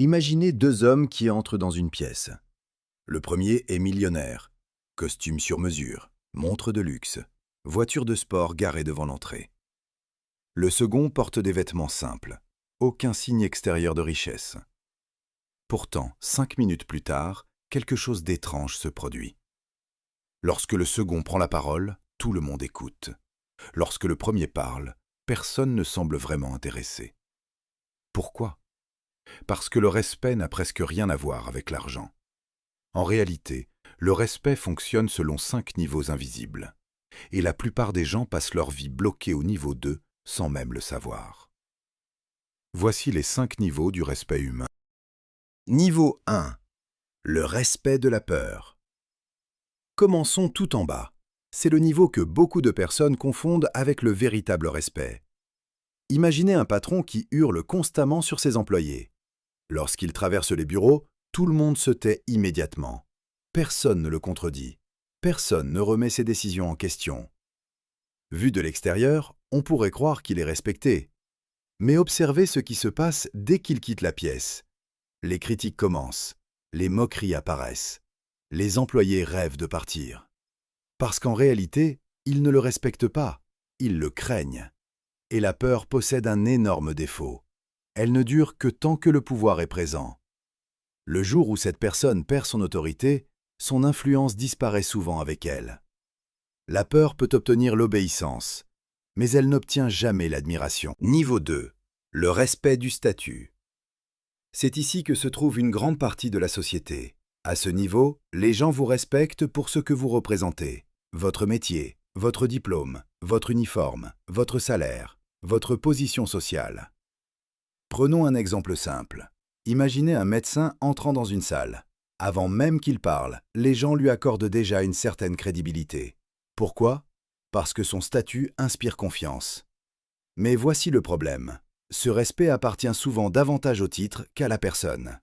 Imaginez deux hommes qui entrent dans une pièce. Le premier est millionnaire. Costume sur mesure, montre de luxe, voiture de sport garée devant l'entrée. Le second porte des vêtements simples, aucun signe extérieur de richesse. Pourtant, 5 minutes plus tard, quelque chose d'étrange se produit. Lorsque le second prend la parole, tout le monde écoute. Lorsque le premier parle, personne ne semble vraiment intéressé. Pourquoi ? Parce que le respect n'a presque rien à voir avec l'argent. En réalité, le respect fonctionne selon 5 niveaux invisibles. Et la plupart des gens passent leur vie bloqués au niveau 2 sans même le savoir. Voici les 5 niveaux du respect humain. Niveau 1. Le respect de la peur. Commençons tout en bas. C'est le niveau que beaucoup de personnes confondent avec le véritable respect. Imaginez un patron qui hurle constamment sur ses employés. Lorsqu'il traverse les bureaux, tout le monde se tait immédiatement. Personne ne le contredit. Personne ne remet ses décisions en question. Vu de l'extérieur, on pourrait croire qu'il est respecté. Mais observez ce qui se passe dès qu'il quitte la pièce. Les critiques commencent, les moqueries apparaissent. Les employés rêvent de partir. Parce qu'en réalité, ils ne le respectent pas, ils le craignent. Et la peur possède un énorme défaut. Elle ne dure que tant que le pouvoir est présent. Le jour où cette personne perd son autorité, son influence disparaît souvent avec elle. La peur peut obtenir l'obéissance, mais elle n'obtient jamais l'admiration. Niveau 2. Le respect du statut. C'est ici que se trouve une grande partie de la société. À ce niveau, les gens vous respectent pour ce que vous représentez. Votre métier, votre diplôme, votre uniforme, votre salaire, votre position sociale. Prenons un exemple simple. Imaginez un médecin entrant dans une salle. Avant même qu'il parle, les gens lui accordent déjà une certaine crédibilité. Pourquoi ? Parce que son statut inspire confiance. Mais voici le problème. Ce respect appartient souvent davantage au titre qu'à la personne.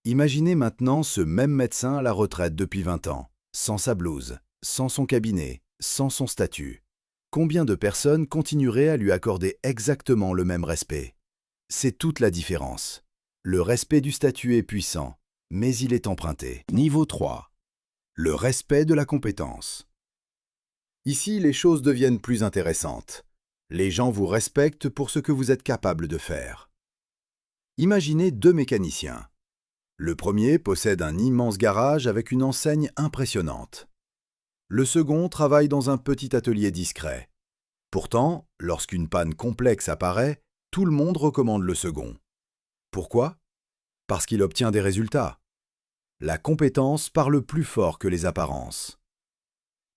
Imaginez maintenant ce même médecin à la retraite depuis 20 ans, sans sa blouse, sans son cabinet, sans son statut. Combien de personnes continueraient à lui accorder exactement le même respect ? C'est toute la différence. Le respect du statut est puissant, mais il est emprunté. Niveau 3. Le respect de la compétence. Ici, les choses deviennent plus intéressantes. Les gens vous respectent pour ce que vous êtes capable de faire. Imaginez deux mécaniciens. Le premier possède un immense garage avec une enseigne impressionnante. Le second travaille dans un petit atelier discret. Pourtant, lorsqu'une panne complexe apparaît, tout le monde recommande le second. Pourquoi ? Parce qu'il obtient des résultats. La compétence parle plus fort que les apparences.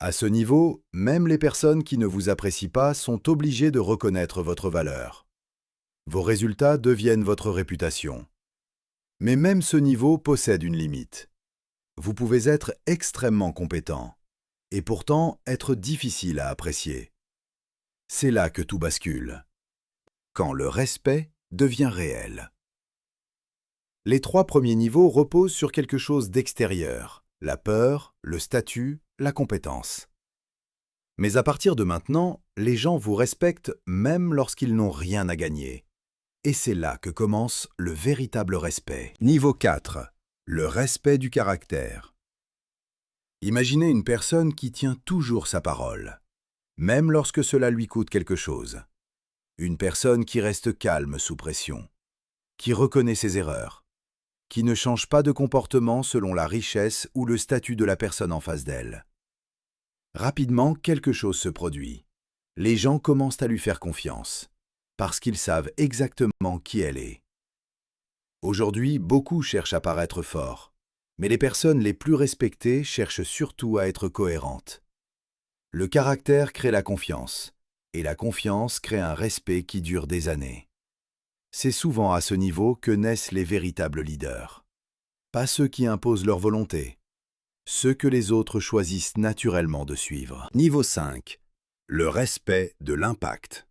À ce niveau, même les personnes qui ne vous apprécient pas sont obligées de reconnaître votre valeur. Vos résultats deviennent votre réputation. Mais même ce niveau possède une limite. Vous pouvez être extrêmement compétent, et pourtant être difficile à apprécier. C'est là que tout bascule. Quand le respect devient réel. Les 3 premiers niveaux reposent sur quelque chose d'extérieur, la peur, le statut, la compétence. Mais à partir de maintenant, les gens vous respectent même lorsqu'ils n'ont rien à gagner. Et c'est là que commence le véritable respect. Niveau 4. Le respect du caractère. Imaginez une personne qui tient toujours sa parole, même lorsque cela lui coûte quelque chose. Une personne qui reste calme sous pression, qui reconnaît ses erreurs, qui ne change pas de comportement selon la richesse ou le statut de la personne en face d'elle. Rapidement, quelque chose se produit. Les gens commencent à lui faire confiance, parce qu'ils savent exactement qui elle est. Aujourd'hui, beaucoup cherchent à paraître forts, mais les personnes les plus respectées cherchent surtout à être cohérentes. Le caractère crée la confiance, et la confiance crée un respect qui dure des années. C'est souvent à ce niveau que naissent les véritables leaders. Pas ceux qui imposent leur volonté, ceux que les autres choisissent naturellement de suivre. Niveau 5. Le respect de l'impact.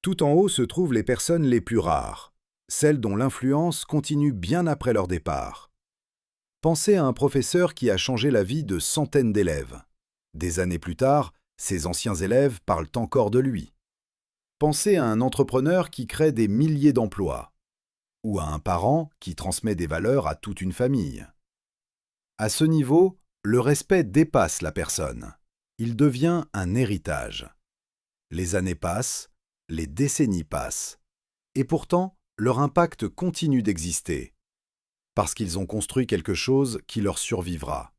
Tout en haut se trouvent les personnes les plus rares, celles dont l'influence continue bien après leur départ. Pensez à un professeur qui a changé la vie de centaines d'élèves. Des années plus tard, ses anciens élèves parlent encore de lui. Pensez à un entrepreneur qui crée des milliers d'emplois. ou à un parent qui transmet des valeurs à toute une famille. À ce niveau, le respect dépasse la personne. Il devient un héritage. Les années passent, les décennies passent, et pourtant, leur impact continue d'exister, parce qu'ils ont construit quelque chose qui leur survivra.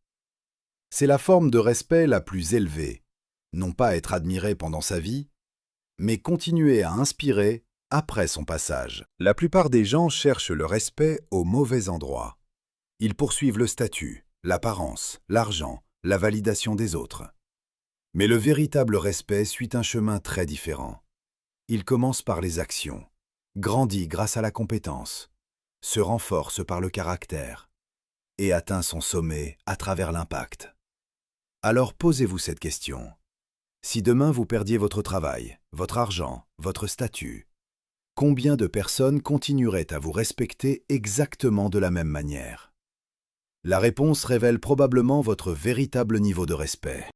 C'est la forme de respect la plus élevée, non pas être admiré pendant sa vie, mais continuer à inspirer après son passage. La plupart des gens cherchent le respect au mauvais endroit. Ils poursuivent le statut, l'apparence, l'argent, la validation des autres. Mais le véritable respect suit un chemin très différent. Il commence par les actions, grandit grâce à la compétence, se renforce par le caractère et atteint son sommet à travers l'impact. Alors posez-vous cette question. Si demain vous perdiez votre travail, votre argent, votre statut, combien de personnes continueraient à vous respecter exactement de la même manière? La réponse révèle probablement votre véritable niveau de respect.